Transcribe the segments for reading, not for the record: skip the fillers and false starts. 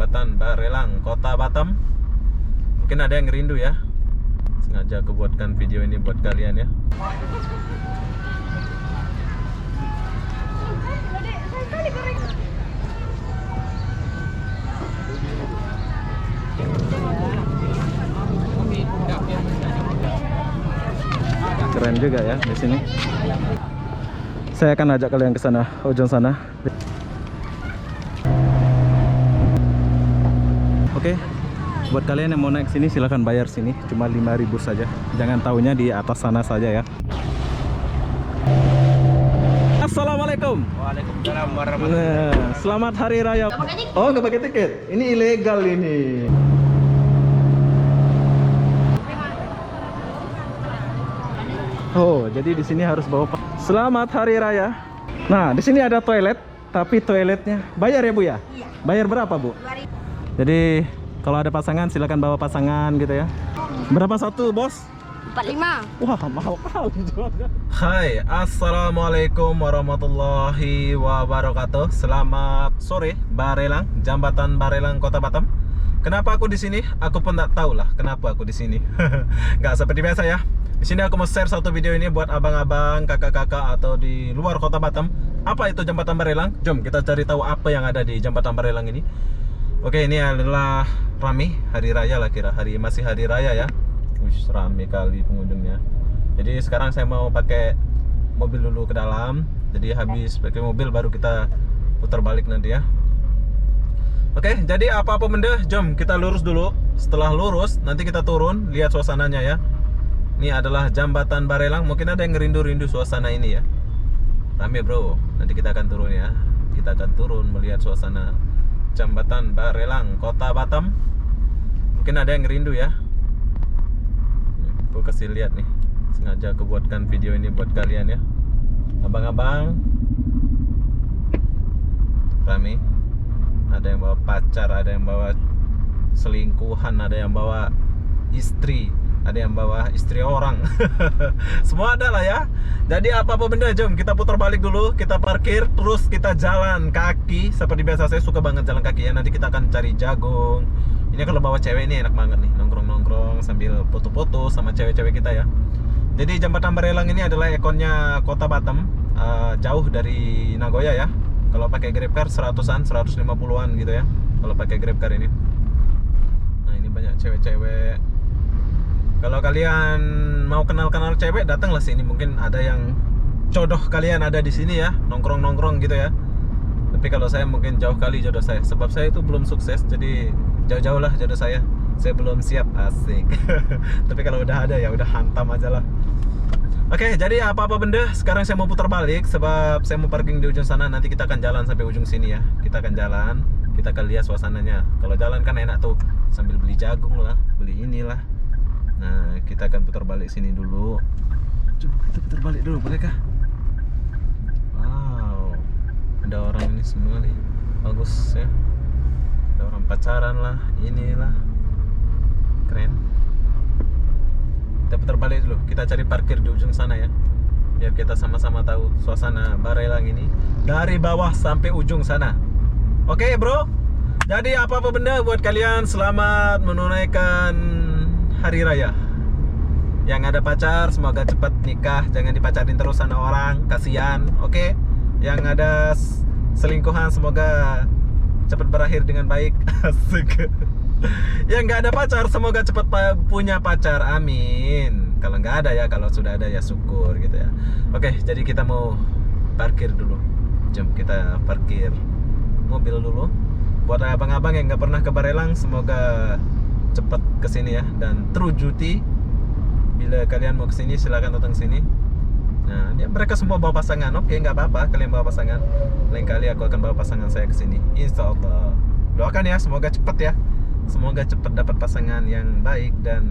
Jembatan Barelang, Kota Batam. Mungkin ada yang rindu ya. Sengaja aku buatkan video ini buat kalian ya. Keren juga ya di sini. Saya akan ajak kalian ke sana, ujung sana. Oke, buat kalian yang mau naik sini silahkan bayar sini, cuma 5.000 saja. Jangan taunya di atas sana saja ya. Assalamualaikum. Waalaikumsalam warahmatullahi Nah, selamat Hari Raya. Oh, nggak pakai tiket? Ini ilegal ini. Oh, jadi di sini harus bawa. Selamat Hari Raya. Nah, di sini ada toilet, tapi toiletnya bayar ya Bu ya? Iya. Bayar berapa Bu? Jadi kalau ada pasangan silakan bawa pasangan gitu ya. Berapa satu bos? 45. Wah, mahal kali jualnya. Hai, assalamualaikum warahmatullahi wabarakatuh. Selamat sore, Barelang, Jambatan Barelang, Kota Batam. Kenapa aku di sini? Aku pun tak tahu lah kenapa aku di sini. Nggak seperti biasa ya. Di sini aku mau share satu video ini buat abang-abang, kakak-kakak atau di luar Kota Batam. Apa itu Jambatan Barelang? Jom kita cari tahu apa yang ada di Jambatan Barelang ini. Oke, ini adalah Rami, hari raya lah kira. Masih hari raya ya. Wih, rame kali pengunjungnya. Jadi sekarang saya mau pakai mobil dulu ke dalam. Jadi habis pakai mobil baru kita putar balik nanti ya. Oke, jadi apa-apa benda, jom kita lurus dulu. Setelah lurus, nanti kita turun, lihat suasananya ya. Ini adalah Jambatan Barelang. Mungkin ada yang rindu-rindu suasana ini ya. Rame bro, nanti kita akan turun ya. Kita akan turun melihat suasana Jambatan Barelang, Kota Batam. Mungkin ada yang rindu ya. Aku kasih lihat nih. Sengaja aku buatkan video ini buat kalian ya. Abang-abang rame. Ada yang bawa pacar, ada yang bawa selingkuhan, ada yang bawa istri, ada yang bawa istri orang. Semua ada lah ya. Jadi apa-apa benda, jom kita putar balik dulu. Kita parkir, terus kita jalan kaki. Seperti biasa saya suka banget jalan kaki ya. Nanti kita akan cari jagung. Ini kalau bawa cewek ini enak banget nih, nongkrong-nongkrong sambil foto-foto sama cewek-cewek kita ya. Jadi Jambatan Barelang ini adalah ikonnya Kota Batam. Jauh dari Nagoya ya. Kalau pakai GrabCar 100-an, 150-an gitu ya. Kalau pakai GrabCar ini. Nah, ini banyak cewek-cewek. Kalau kalian mau kenal-kenal cewek, datanglah sini. Mungkin ada yang jodoh kalian ada di sini ya, nongkrong-nongkrong gitu ya. Tapi kalau saya mungkin jauh kali jodoh saya, sebab saya itu belum sukses. Jadi jauh-jauh lah jodoh saya. Saya belum siap, asik. Tapi kalau udah ada ya udah hantam aja lah. Oke, jadi apa-apa benda, sekarang saya mau putar balik sebab saya mau parking di ujung sana. Nanti kita akan jalan sampai ujung sini ya. Kita akan jalan, kita akan lihat suasananya. Kalau jalan kan enak tuh, sambil beli jagung lah, beli inilah. Nah, kita akan putar balik sini dulu. Coba kita putar balik dulu, boleh kah? Wow, ada orang ini semua nih, bagus ya. Ada orang pacaran lah, inilah, keren. Kita putar balik dulu, kita cari parkir di ujung sana ya, biar kita sama-sama tahu suasana Barelang ini dari bawah sampai ujung sana. Oke bro, jadi apa-apa benda buat kalian, selamat menunaikan Hari Raya. Yang ada pacar semoga cepat nikah, jangan dipacarin terus sama orang, kasihan. Oke, yang ada selingkuhan semoga cepat berakhir dengan baik. Asik. Yang nggak ada pacar semoga cepat punya pacar, amin. Kalau nggak ada ya, kalau sudah ada ya syukur gitu ya. Oke, jadi kita mau parkir dulu. Jom kita parkir mobil dulu. Buat abang-abang yang nggak pernah ke Barelang, semoga cepat kesini ya dan terwujudi. Bila kalian mau kesini silahkan datang sini. Nah, mereka semua bawa pasangan. Oke, nggak apa-apa kalian bawa pasangan. Lain kali aku akan bawa pasangan saya kesini, insya Allah. Doakan ya, semoga cepat ya. Semoga cepat dapat pasangan yang baik dan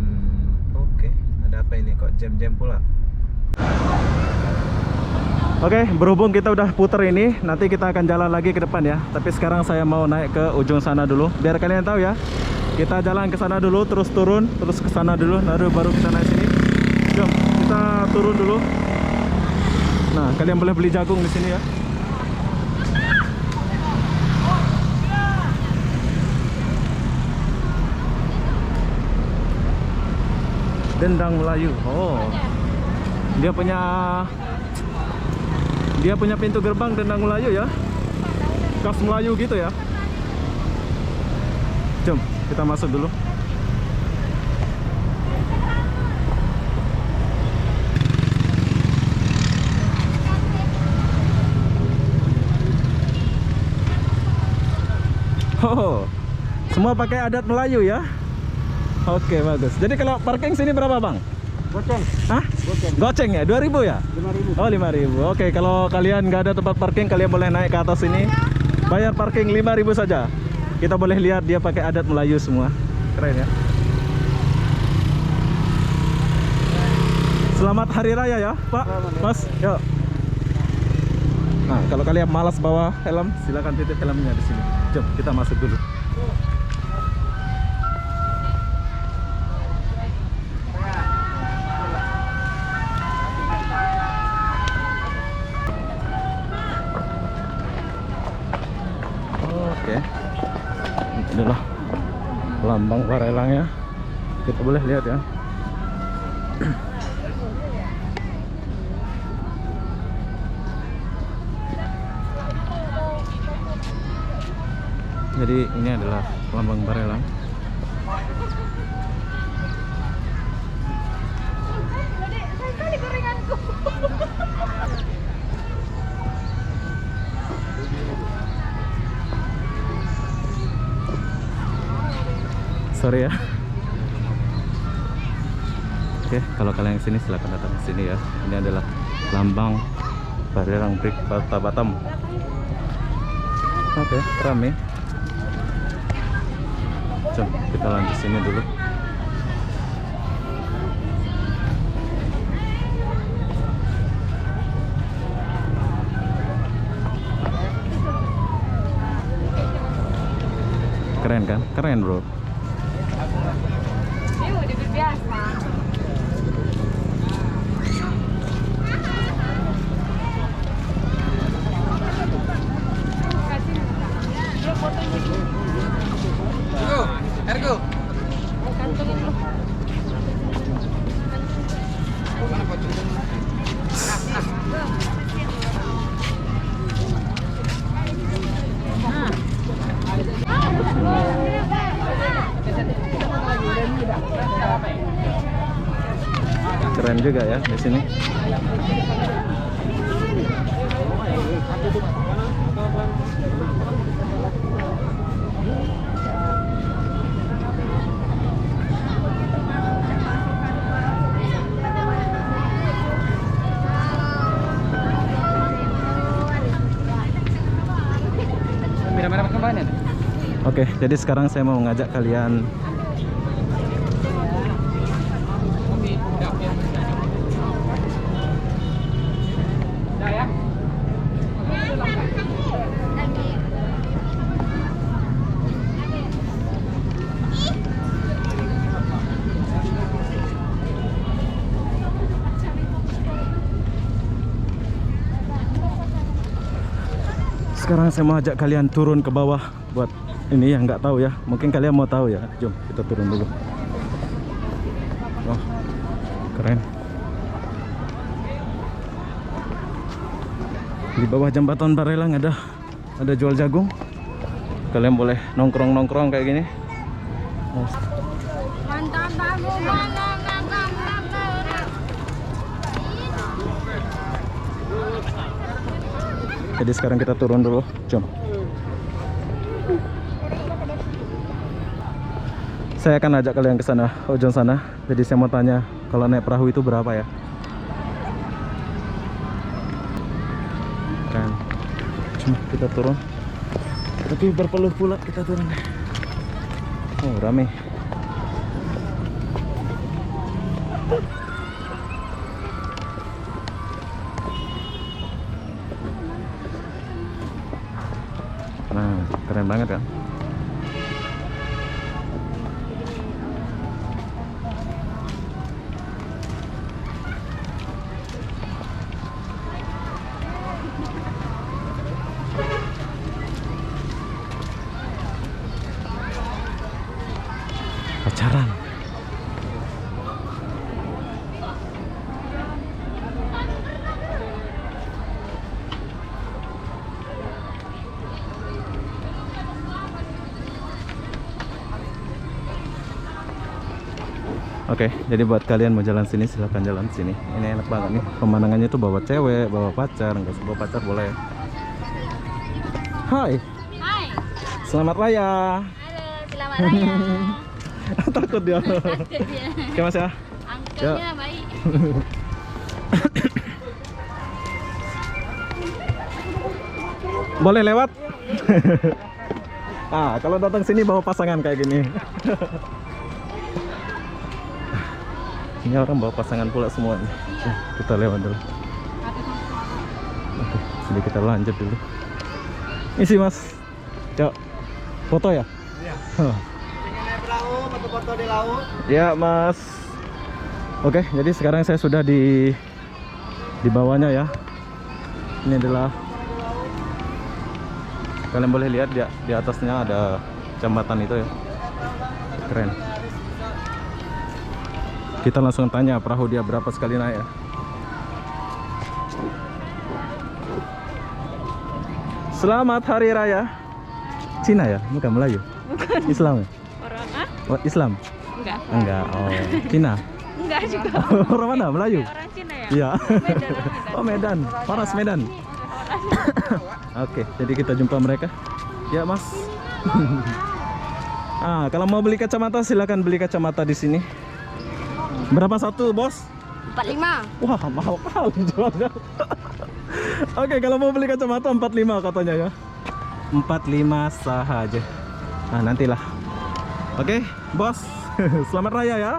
oke. Ada apa ini kok jam-jam pula? Oke, berhubung kita udah puter ini, nanti kita akan jalan lagi ke depan ya. Tapi sekarang saya mau naik ke ujung sana dulu, biar kalian tahu ya. Kita jalan ke sana dulu, terus turun, terus ke sana dulu, baru kita naik sini. Jom, kita turun dulu. Nah, kalian boleh beli jagung di sini ya. Dendang Melayu. Oh, dia punya pintu gerbang Dendang Melayu ya, khas Melayu gitu ya. Jom kita masuk dulu. Oh, semua pakai adat Melayu ya. Oke, bagus. Jadi kalau parking sini berapa, Bang? Goceng. Hah? Goceng ya? 2.000 ya? 5.000. Oh, 5.000. Oke, kalau kalian nggak ada tempat parking, kalian boleh naik ke atas sini. Bayar parking 5.000 saja. Kita boleh lihat dia pakai adat Melayu semua. Keren ya. Selamat Hari Raya ya, Pak. Mas, yuk. Nah, kalau kalian malas bawa helm, silakan titip helmnya di sini. Jom, kita masuk dulu. Oke, inilah lambang Barelangnya. Kita boleh lihat ya. Jadi ini adalah lambang Barelang. Sorry ya. Oke, kalau kalian yang sini silahkan datang ke sini ya. Ini adalah lambang Barelang Brik Kota Batam. Oke, rame. Jom kita lanjut sini dulu. Keren kan? Keren bro. Ini udah biasa. Ergo. Kantongin lu. Keren juga ya di sini. Oke, jadi sekarang saya mau mengajak kalian sekarang saya mau ajak kalian turun ke bawah. Buat ini yang nggak tahu ya, mungkin kalian mau tahu ya. Jom kita turun dulu. Wah, keren. Di bawah jembatan Barelang ada jual jagung. Kalian boleh nongkrong kayak gini. Mantap bagus banget. Jadi sekarang kita turun dulu. Jom. Saya akan ajak kalian ke sana, ujung sana. Jadi saya mau tanya, kalau naik perahu itu berapa ya? Kan. Cuma kita turun. Tapi berpeluh pula kita turun. Oh, rame. Nah, keren banget kan? Pacaran. Oke, jadi buat kalian mau jalan sini silahkan jalan sini. Ini enak banget nih. Pemandangannya tuh bawa cewek, bawa pacar, nggak usah bawa pacar boleh. Hai, Hai. selamat raya. Halo, selamat raya. Takut dia. Takut dia. Oke mas ya. Angkelnya baik. Boleh lewat? Ah, kalau datang sini bawa pasangan kayak gini. Ini orang bawa pasangan pula semuanya. Kita lewat dulu. Oke, jadi kita lanjut dulu. Isi mas. Cok, foto ya? Iya. Huh. Pengen naik perahu, foto-foto di laut. Ya mas. Oke, jadi sekarang saya sudah di bawahnya ya. Ini adalah, kalian boleh lihat di atasnya ada jembatan itu ya. Keren. Kita langsung tanya perahu dia berapa sekali naik ya. Selamat Hari Raya. Cina ya? Bukan Melayu? Bukan. Islam ya? Orang ah? Oh, Islam? Enggak. Enggak. Oh, Cina. Enggak juga. Orang mana? Melayu? Orang Cina ya? Iya. Medan, orang Medan. Oh, Medan. Paras Medan. Oke, jadi kita jumpa mereka. Ya, Mas. Ah, kalau mau beli kacamata silakan beli kacamata di sini. Berapa satu, Bos? 45. Wah, mahal kali jualnya. Oke, kalau mau beli kacamata 45 katanya ya. 45 saja. Nah, nantilah. Oke, Bos. Selamat raya ya.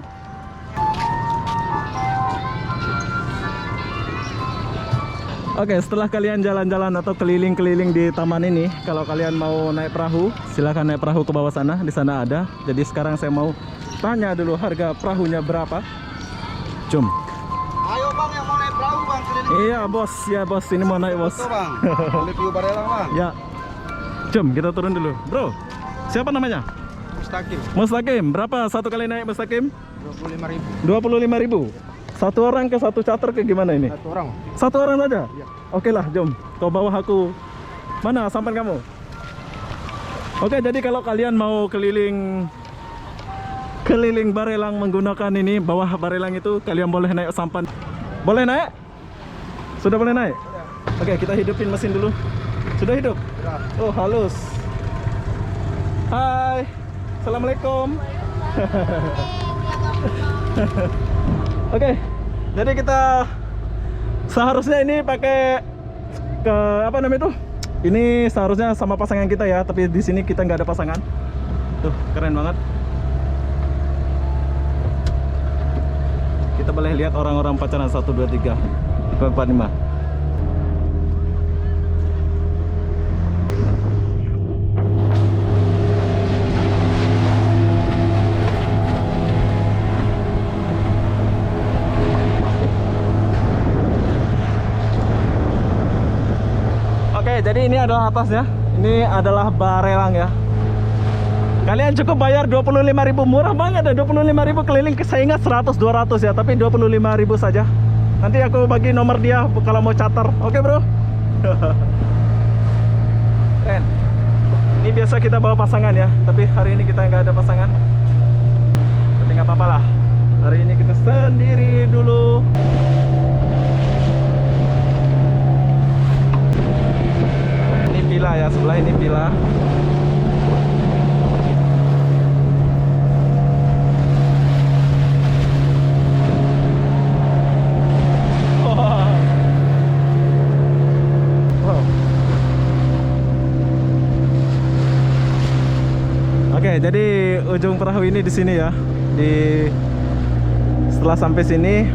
Oke, setelah kalian jalan-jalan atau keliling-keliling di taman ini, kalau kalian mau naik perahu, silahkan naik perahu ke bawah sana. Di sana ada. Jadi sekarang saya mau tanya dulu harga perahunya berapa. Jom. Ayo bang, yang mau naik perahu bang, keliling. Iya bos, ya bos, ini mau naik bos. Betul bang, review Barelang bang. Ya. Jom kita turun dulu. Bro, siapa namanya? Mustaqim, Mustaqim. Berapa satu kali naik Mustaqim? 25.000. 25.000. Satu orang ke satu charter ke gimana ini? Satu orang. Satu orang saja? Iya. Oke lah, jom. Kau bawa aku. Mana sampan kamu? Oke, jadi kalau kalian mau keliling Barelang menggunakan ini, bawah Barelang itu, kalian boleh naik sampan. Boleh naik? Sudah boleh naik? Oke, kita hidupin mesin dulu. Sudah hidup? Ya. Oh, halus. Hai. Assalamualaikum. Oke, jadi kita seharusnya ini pakai ke apa namanya itu? Ini seharusnya sama pasangan kita ya, tapi di sini kita nggak ada pasangan. Tuh, keren banget. Kita boleh lihat orang-orang pacaran 1 2 3 4 5. Oke, jadi ini adalah atasnya. Ini adalah Barelang ya. Kalian cukup bayar 25.000, murah banget ya. 25.000 keliling, saya ingat 100 200 ya, tapi 25.000 saja. Nanti aku bagi nomor dia kalau mau charter. Oke, Bro. Keren. Ini biasa kita bawa pasangan ya, tapi hari ini kita nggak ada pasangan. Tapi nggak apa-apa lah. Hari ini kita sendiri dulu. Ini villa ya, sebelah ini villa. Oke, jadi ujung perahu ini di sini ya. Setelah sampai sini,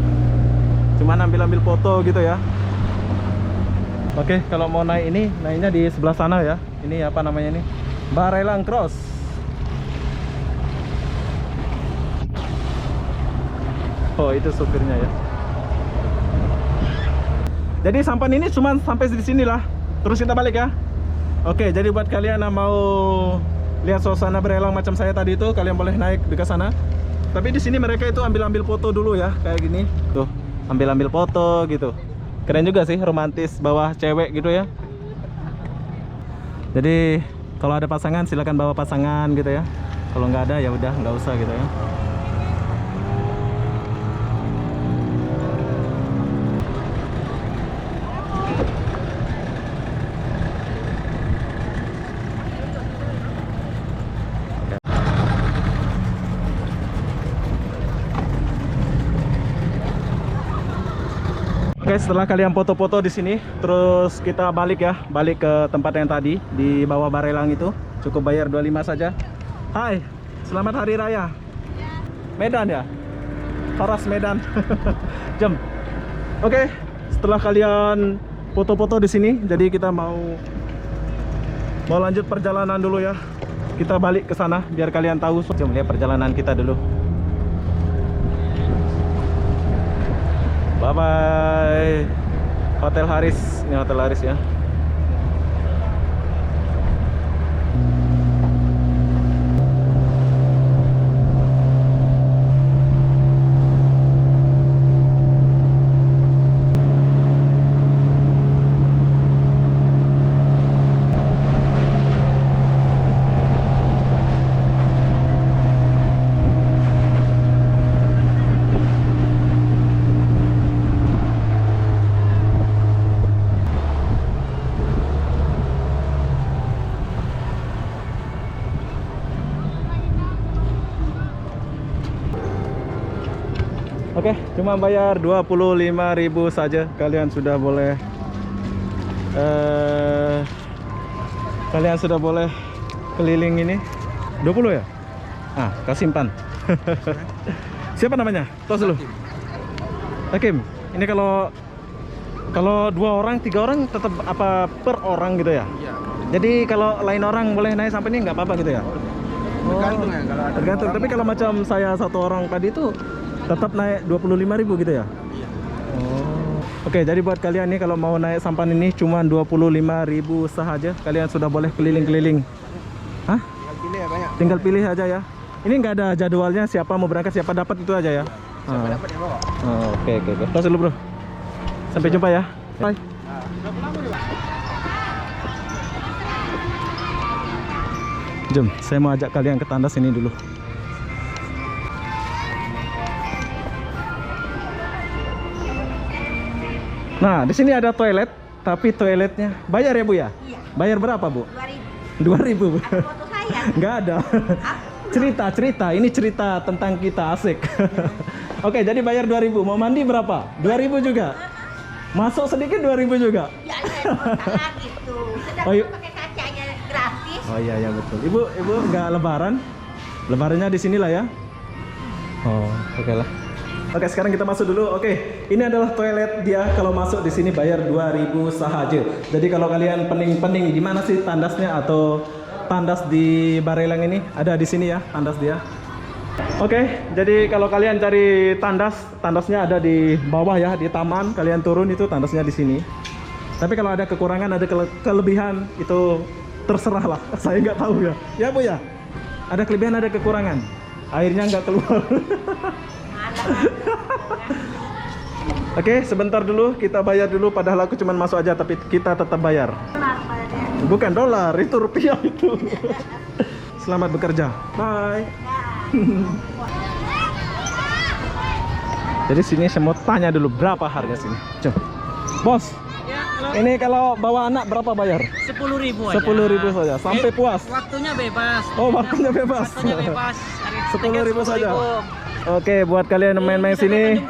cuman ambil foto gitu ya. Oke, kalau mau naik ini, naiknya di sebelah sana ya. Ini apa namanya ini? Barelang Cross. Oh, itu supirnya ya. Jadi sampan ini cuma sampai di sini lah. Terus kita balik ya. Oke, jadi buat kalian yang mau lihat suasana Barelang macam saya tadi itu, kalian boleh naik ke sana. Tapi di sini mereka itu ambil foto dulu ya, kayak gini. Tuh, ambil foto gitu. Keren juga sih, romantis, bawah cewek gitu ya. Jadi kalau ada pasangan silakan bawa pasangan gitu ya. Kalau nggak ada ya udah nggak usah gitu ya. Oke, setelah kalian foto-foto di sini, terus kita balik ya, balik ke tempat yang tadi di bawah Barelang itu. Cukup bayar 25 saja. Hai, selamat hari raya. Medan ya? Faras Medan. Jam. Oke, setelah kalian foto-foto di sini, jadi kita mau lanjut perjalanan dulu ya. Kita balik ke sana biar kalian tahu. Jom lihat perjalanan kita dulu. Bye bye. Hotel Haris, ini Hotel Haris ya. Oke, cuma bayar 25.000 saja. Kalian sudah boleh keliling ini. 20 ya? Ah, Kasimpan. Siapa namanya? Tos dulu. Hakim. Ini kalau 2 orang, 3 orang tetap apa per orang gitu ya? Iya. Jadi kalau lain orang boleh naik sampai ini nggak apa-apa gitu ya? Tergantung ya kalau ada Tergantung. orang Tapi kalau macam saya 1 orang tadi itu tetap naik 25.000 gitu ya? Iya. Oh. Oke, jadi buat kalian nih kalau mau naik sampan ini cuma 25.000 saja. Kalian sudah boleh keliling-keliling. Hah? Tinggal pilih ya banyak. Tinggal pilih aja ya. Ini nggak ada jadwalnya, siapa mau berangkat, siapa dapat itu aja ya. Siapa dapat ya bawa? Oh, oke. Tos dulu bro. Sampai jumpa ya. Bye. Jom, saya mau ajak kalian ke tandas ini dulu. Nah, di sini ada toilet, tapi toiletnya bayar ya Bu ya? Iya. Bayar berapa Bu? 2000. 2.000 Bu. Foto saya. Nggak ada. Cerita, ini cerita tentang kita, asik. Oke, jadi bayar 2.000. Mau mandi berapa? 2.000 juga. Masuk sedikit 2.000 juga. Ya, salah gitu. Sedang Oh, iya. pakai kacanya gratis. Oh iya betul. Ibu nggak lebaran? Lebarannya di sinilah ya. Oh, oke lah. Oke, sekarang kita masuk dulu. Oke, ini adalah toilet dia. Kalau masuk di sini bayar 2.000 saja. Jadi kalau kalian pening-pening di mana sih tandasnya atau tandas di Barelang ini, ada di sini ya tandas dia. Oke, jadi kalau kalian cari tandasnya ada di bawah ya, di taman. Kalian turun itu tandasnya di sini. Tapi kalau ada kekurangan, ada kelebihan, itu terserah lah. Saya nggak tahu ya. Ya Bu ya. Ada kelebihan, ada kekurangan. Airnya nggak keluar. Oke, sebentar dulu kita bayar dulu. Padahal aku cuma masuk aja, tapi kita tetap bayar. Bukan dolar, itu rupiah itu. Selamat bekerja. Bye. Jadi sini saya mau tanya dulu berapa harga sini. Coba. Bos. Ya, halo. Ini kalau bawa anak berapa bayar? 10.000 aja. 10.000 saja, sampai puas. Waktunya bebas. Oh, waktunya bebas. Waktunya bebas. 10.000 saja. Oke, buat kalian yang main-main sini,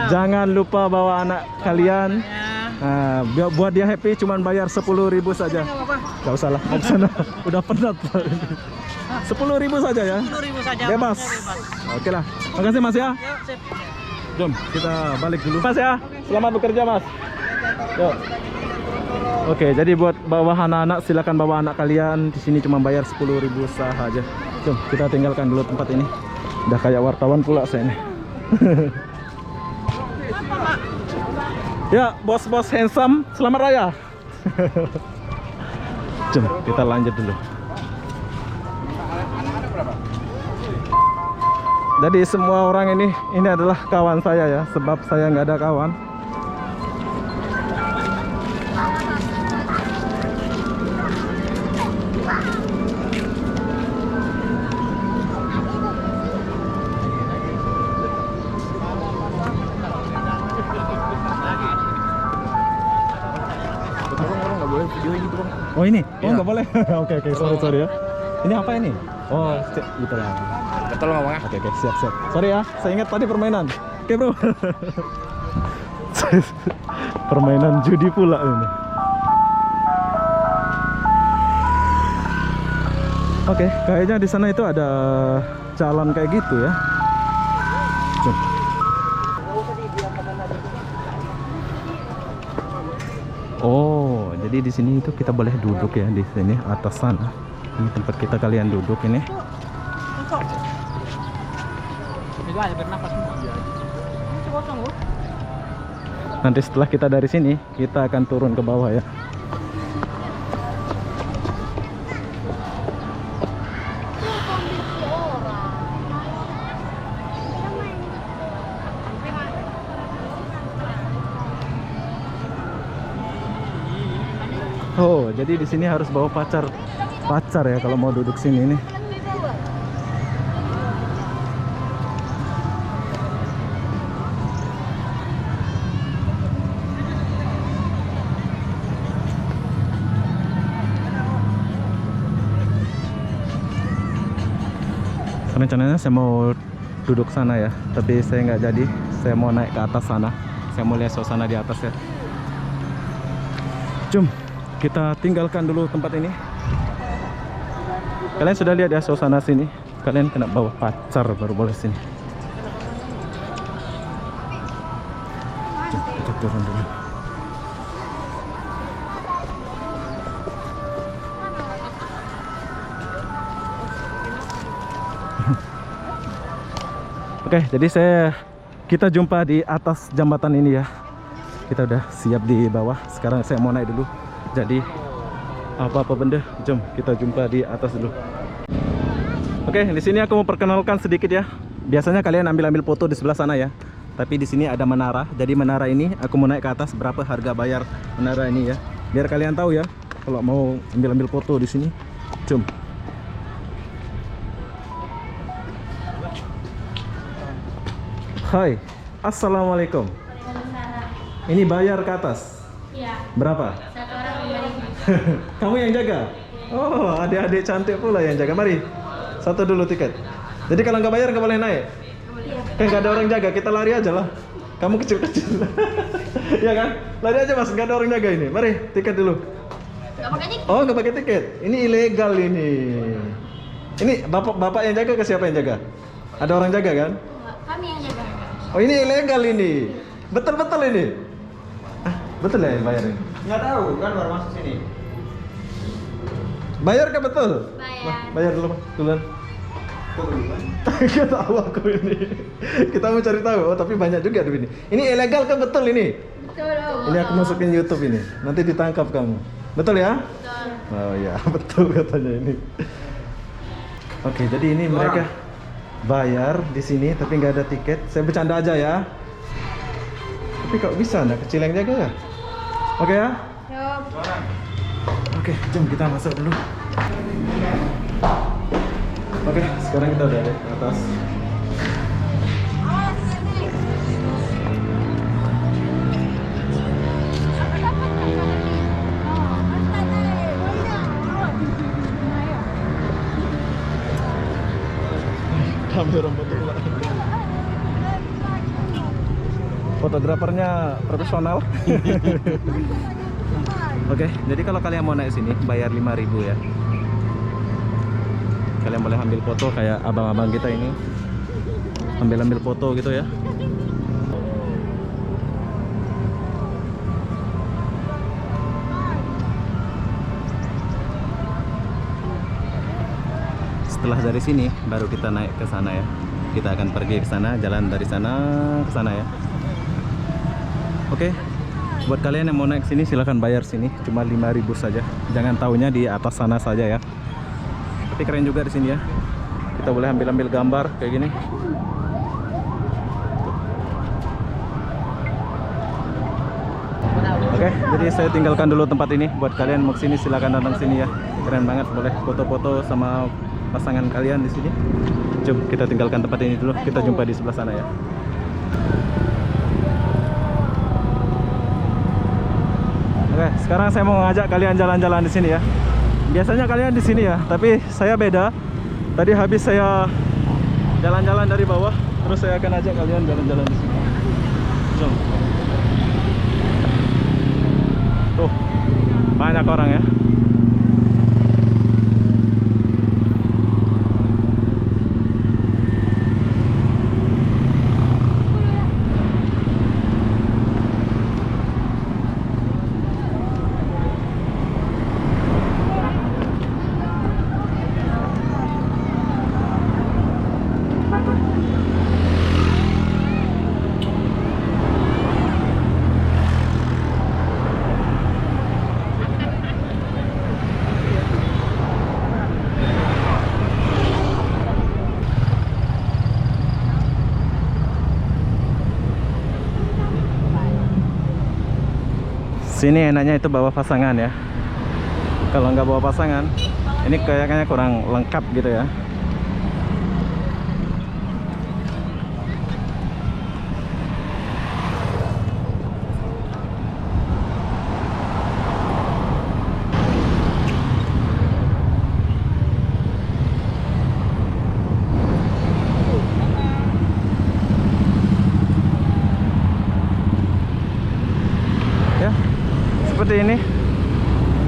jangan lupa bawa anak kalian. Ya. Nah, buat dia happy cuman bayar 10.000 saja. Enggak apa-apa. Gak usah lah, mau kesana. Udah penat. 10.000 saja ya. 10.000 saja. Bebas. waktunya Oke lah. Makasih Mas ya. Yuk, sip. Jom, kita balik dulu. Mas ya. Selamat bekerja, Mas. Yuk. Oke, jadi buat bawa anak-anak silakan bawa anak kalian. Di sini cuma bayar 10.000 saja. Jom, kita tinggalkan dulu tempat ini. Udah kayak wartawan pula saya ini. Ya, bos-bos handsome, selamat raya. Jom, kita lanjut dulu. Jadi semua orang ini adalah kawan saya ya, sebab saya nggak ada kawan. Nggak boleh video ini bro. Oh ini? Oh nggak boleh? Oke, sorry ya. Ini apa ini? Oh, gitu lah. Betul ngomongnya. Oke, siap. Sorry ya, saya ingat tadi permainan. Oke bro. Permainan judi pula ini. Oke, kayaknya di sana itu ada jalan kayak gitu ya. Cuk. Oh, jadi di sini itu kita boleh duduk ya di sini atas sana. Ini tempat kita kalian duduk ini. Itu aja bernafas semua. Itu kosong loh. Nanti setelah kita dari sini, kita akan turun ke bawah ya. Oh, jadi di sini harus bawa pacar ya kalau mau duduk sini nih. Rencananya saya mau duduk sana ya, tapi saya nggak jadi. Saya mau naik ke atas sana. Saya mau lihat suasana di atas ya. Jom, kita tinggalkan dulu tempat ini. Kalian sudah lihat ya suasana sini. Kalian kena bawa pacar baru boleh sini. Jom, kita turun dulu. Oke, jadi kita jumpa di atas jembatan ini ya. Kita udah siap di bawah. Sekarang saya mau naik dulu. Jadi apa-apa benda, jom kita jumpa di atas dulu. Oke, di sini aku mau perkenalkan sedikit ya. Biasanya kalian ambil foto di sebelah sana ya. Tapi di sini ada menara. Jadi menara ini aku mau naik ke atas. Berapa harga bayar menara ini ya? Biar kalian tahu ya. Kalau mau ambil foto di sini, jom. Hai, assalamualaikum. Ini bayar ke atas. Iya. Berapa? Satu orang 5.000. Kamu yang jaga? Oh, adik-adik cantik pula yang jaga. Mari, satu dulu tiket. Jadi kalau nggak bayar nggak boleh naik. Kan nggak ada orang jaga, kita lari aja lah. Kamu kecil-kecil. Ya kan? Lari aja mas, nggak ada orang jaga ini. Mari, tiket dulu. Nggak pakai tiket. Oh, nggak pakai tiket. Ini ilegal ini. Ini bapak yang jaga ke siapa yang jaga? Ada orang jaga kan? Kami yang jaga. Oh, ini ilegal ini. Betul-betul ini. Ah, betul ya yang bayar ini? Nggak tahu kan baru masuk sini. Bayar kan betul? Bayar. Nah, bayar dulu, Pak. Duluan. Gak tahu aku ini. Kita mau cari tahu. Oh, tapi banyak juga tuh ini. Ini ilegal kan betul ini? Betul. Ini aku masukin YouTube ini. Nanti ditangkap kamu. Betul ya? Betul. Oh ya, betul katanya ini. Oke, jadi ini mereka bayar di sini tapi nggak ada tiket. Saya bercanda aja ya. Tapi kok bisa anak kecil yang jaga ya? Oke ya? Yuk. Oke, jom kita masuk dulu. Oke, sekarang kita udah ada di atas. Ambil rambut pula. Fotografernya profesional. Oke, jadi kalau kalian mau naik sini bayar 5.000 ya. Kalian boleh ambil foto kayak abang-abang kita ini. Ambil foto gitu ya. Setelah dari sini baru kita naik ke sana ya. Kita akan pergi ke sana, jalan dari sana ke sana ya. Oke. Buat kalian yang mau naik sini silahkan bayar sini, cuma 5.000 saja. Jangan taunya di atas sana saja ya. Tapi keren juga di sini ya. Kita boleh ambil gambar kayak gini. Oke, jadi saya tinggalkan dulu tempat ini. Buat kalian mau kesini silahkan datang sini ya. Keren banget, boleh foto-foto sama pasangan kalian di sini. Jom kita tinggalkan tempat ini dulu. Kita jumpa di sebelah sana ya. Oke, sekarang saya mau ngajak kalian jalan-jalan di sini ya. Biasanya kalian di sini ya, tapi saya beda. Tadi habis saya jalan-jalan dari bawah, terus saya akan ajak kalian jalan-jalan di sini. Jom. Banyak orang ya. Sini enaknya itu bawa pasangan ya. Kalau nggak bawa pasangan, ini kayaknya kurang lengkap gitu ya. Ya, seperti ini.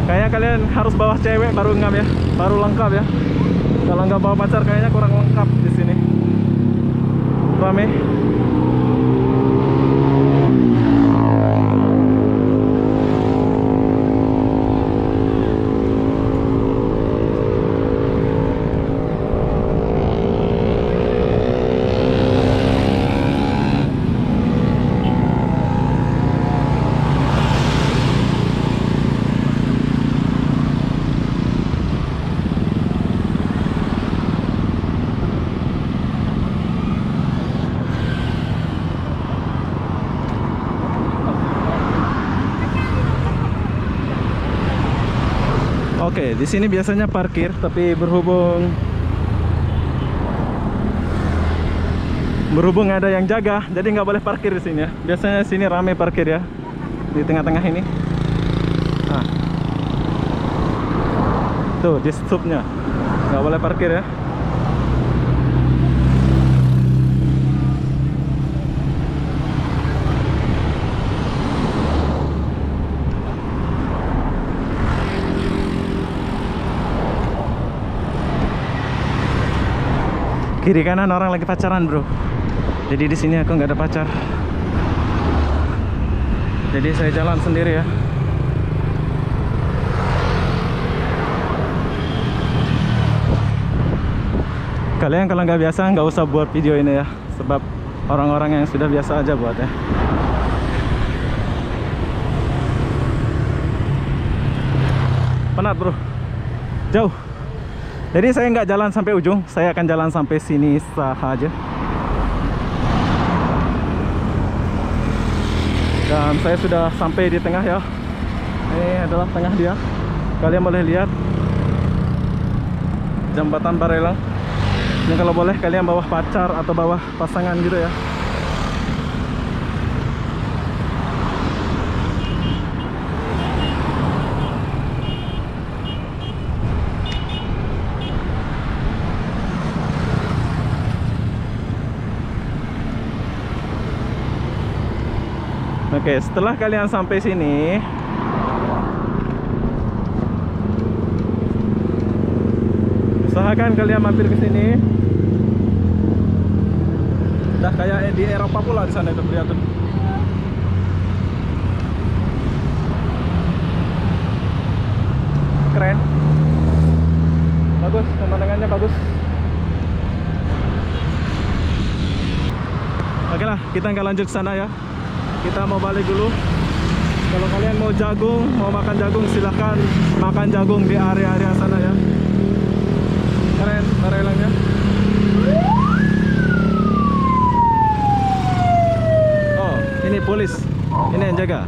Kayaknya kalian harus bawa cewek baru ngam ya, baru lengkap ya. Kalau nggak bawa pacar kayaknya kurang lengkap di sini. Rame. Oke, di sini biasanya parkir, tapi berhubung ada yang jaga, jadi nggak boleh parkir di sini ya. Biasanya sini rame parkir ya, di tengah-tengah ini. Nah, tuh di stopnya, nggak boleh parkir ya. Kiri kanan orang lagi pacaran bro. Jadi di sini aku nggak ada pacar. Jadi saya jalan sendiri ya. Kalian kalau nggak biasa nggak usah buat video ini ya, sebab orang-orang yang sudah biasa aja buat ya. Penat bro, jauh. Jadi saya nggak jalan sampai ujung, saya akan jalan sampai sini saja. Dan saya sudah sampai di tengah ya. Ini adalah tengah dia. Kalian boleh lihat jembatan Barelang. Ini kalau boleh kalian bawa pacar atau bawa pasangan gitu ya. Oke, setelah kalian sampai sini, usahakan kalian mampir ke sini. Dah kayak di Eropa pula di sana itu, lihat tuh. Keren. Bagus, pemandangannya bagus. Oke lah, kita nggak lanjut ke sana ya. Kita mau balik dulu. Kalau kalian mau jagung, mau makan jagung, silahkan makan jagung di area-area sana ya. Keren Barelangnya. Oh, ini polis. Ini yang jaga.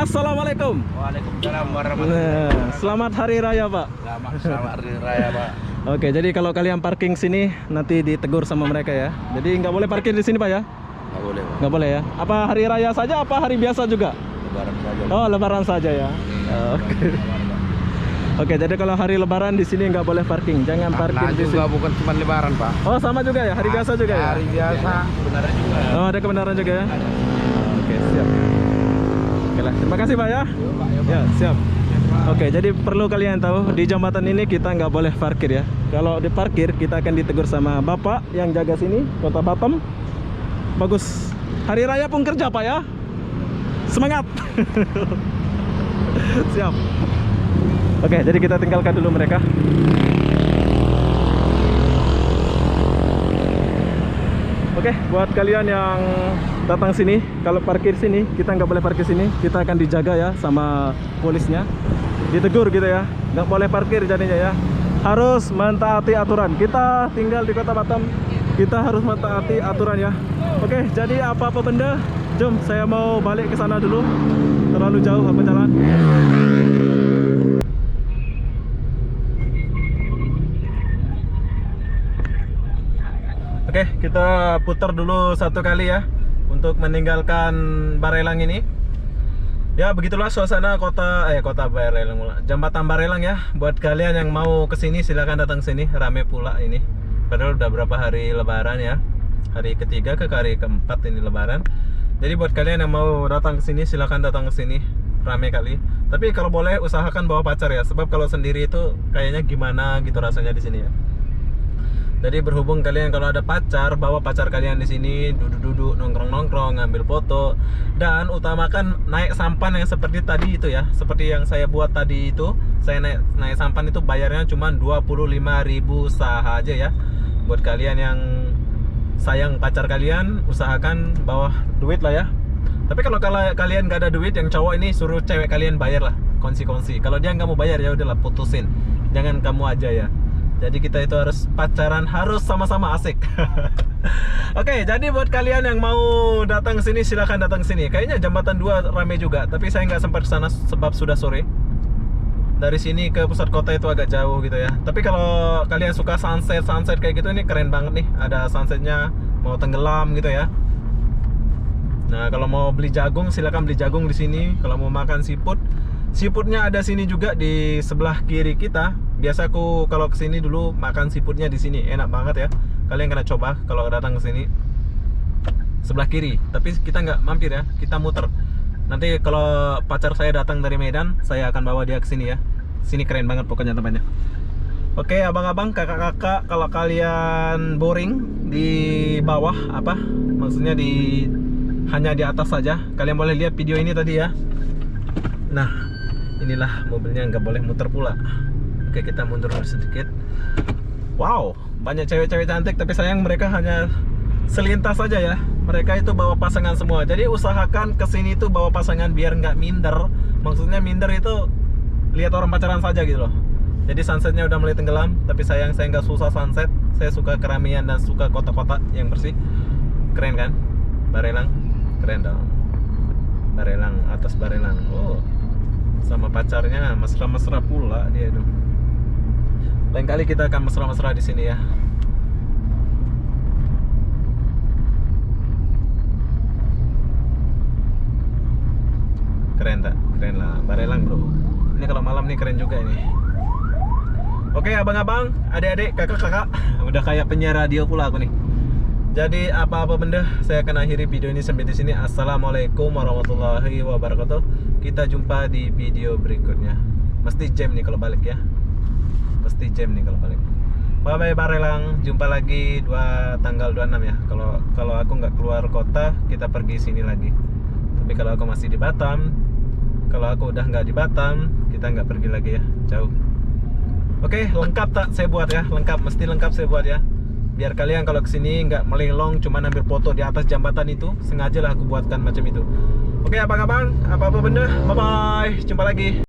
Assalamualaikum. Waalaikumsalam warahmatullahi wabarakatuh. Selamat Hari Raya Pak. Selamat Hari Raya Pak. Oke, jadi kalau kalian parking sini nanti ditegur sama mereka ya. Jadi nggak boleh parkir di sini Pak ya? Nggak boleh Pak. Nggak boleh ya? Apa hari raya saja? Apa hari biasa juga? Lebaran saja. Oh, Lebaran saja ya. Oke. Oke, jadi kalau hari Lebaran di sini nggak boleh parking, jangan parkir Karena di juga sini. bukan cuma lebaran, Pak. Oh, sama juga ya, hari biasa juga ya. Hari biasa. Benar juga. Oh, ada kebenaran juga ya. Oke, siap. Oke lah, terima kasih Pak ya. Ya, siap. Oke, jadi perlu kalian tahu di jembatan ini kita nggak boleh parkir ya. Kalau diparkir kita akan ditegur sama bapak yang jaga sini, Kota Batam. Bagus. Hari raya pun kerja Pak ya. Semangat. Siap. Oke, jadi kita tinggalkan dulu mereka. Oke, buat kalian yang datang sini, kalau parkir sini, kita nggak boleh parkir sini. Kita akan dijaga ya sama polisnya. Ditegur gitu ya, nggak boleh parkir jadinya ya. Harus mentaati aturan. Kita tinggal di Kota Batam, kita harus mentaati aturan ya. Oke, jadi apa-apa benda, jom saya mau balik ke sana dulu. Terlalu jauh aku jalan. Oke, kita putar dulu satu kali ya untuk meninggalkan Barelang ini. Ya, begitulah suasana kota Barelang, Jembatan Barelang ya. Buat kalian yang mau kesini silahkan datang sini, rame pula ini. Padahal udah berapa hari Lebaran ya. Hari ketiga ke hari keempat ini Lebaran. Jadi buat kalian yang mau datang ke sini silahkan datang ke sini, rame kali. Tapi kalau boleh usahakan bawa pacar ya, sebab kalau sendiri itu kayaknya gimana gitu rasanya di sini ya. Jadi berhubung kalian kalau ada pacar, bawa pacar kalian di sini, duduk-duduk, nongkrong-nongkrong, ngambil foto, dan utamakan naik sampan yang seperti tadi itu ya, seperti yang saya buat tadi itu. Saya naik sampan itu bayarnya cuma 25.000 saja ya. Buat kalian yang sayang pacar kalian, usahakan bawa duit lah ya. Tapi kalau kalian nggak ada duit, yang cowok ini suruh cewek kalian bayar lah, kongsi-kongsi. Kalau dia nggak mau bayar ya udahlah putusin, jangan kamu aja ya. Jadi kita itu harus pacaran, harus sama-sama asik. Oke, jadi buat kalian yang mau datang ke sini silahkan datang ke sini. Kayaknya jembatan 2 ramai juga, tapi saya nggak sempat ke sana sebab sudah sore. Dari sini ke pusat kota itu agak jauh gitu ya. Tapi kalau kalian suka sunset kayak gitu, ini keren banget nih. Ada sunsetnya, mau tenggelam gitu ya. Nah, kalau mau beli jagung silahkan beli jagung di sini. Kalau mau makan seafoodnya ada sini juga di sebelah kiri kita. Biasa aku kalau kesini dulu makan seafoodnya di sini, enak banget ya. Kalian kena coba kalau datang ke sini. Sebelah kiri, tapi kita nggak mampir ya, kita muter. Nanti kalau pacar saya datang dari Medan, saya akan bawa dia ke sini ya. Sini keren banget pokoknya tempatnya. Oke, abang-abang, kakak-kakak, kalau kalian boring di bawah maksudnya hanya di atas saja, kalian boleh lihat video ini tadi ya. Nah, inilah mobilnya, nggak boleh muter pula. Oke, kita mundur sedikit. Wow, banyak cewek-cewek cantik, tapi sayang mereka hanya selintas saja ya. Mereka itu bawa pasangan semua. Jadi usahakan kesini tuh bawa pasangan biar nggak minder. Maksudnya minder itu lihat orang pacaran saja gitu loh. Jadi sunsetnya udah mulai tenggelam, tapi sayang saya nggak susah sunset. Saya suka keramaian dan suka kota-kota yang bersih. Keren kan? Barelang, keren dong. Barelang, atas Barelang. Oh, sama pacarnya mesra-mesra pula dia itu. Lain kali kita akan mesra-mesra di sini ya. Keren tak? Keren lah, Barelang bro. Ini kalau malam nih keren juga ini. Oke abang-abang, adik-adik, kakak-kakak, udah kayak penyiar radio pula aku nih. Jadi apa-apa benda, saya akan akhiri video ini sampai di sini. Assalamualaikum warahmatullahi wabarakatuh. Kita jumpa di video berikutnya. Mesti jam nih kalau balik ya. Pasti jam nih kalau balik. Bye bye Barelang, jumpa lagi tanggal 26 ya. Kalau aku nggak keluar kota, kita pergi sini lagi. Tapi kalau aku masih di Batam, kalau aku udah nggak di Batam, kita nggak pergi lagi ya, jauh. Oke, lengkap tak saya buat ya, lengkap, mesti lengkap saya buat ya. Biar kalian kalau kesini nggak melelong, cuma ambil foto di atas jembatan itu, sengaja lah aku buatkan macam itu. Oke abang-abang, apa-apa benda, bye bye, jumpa lagi.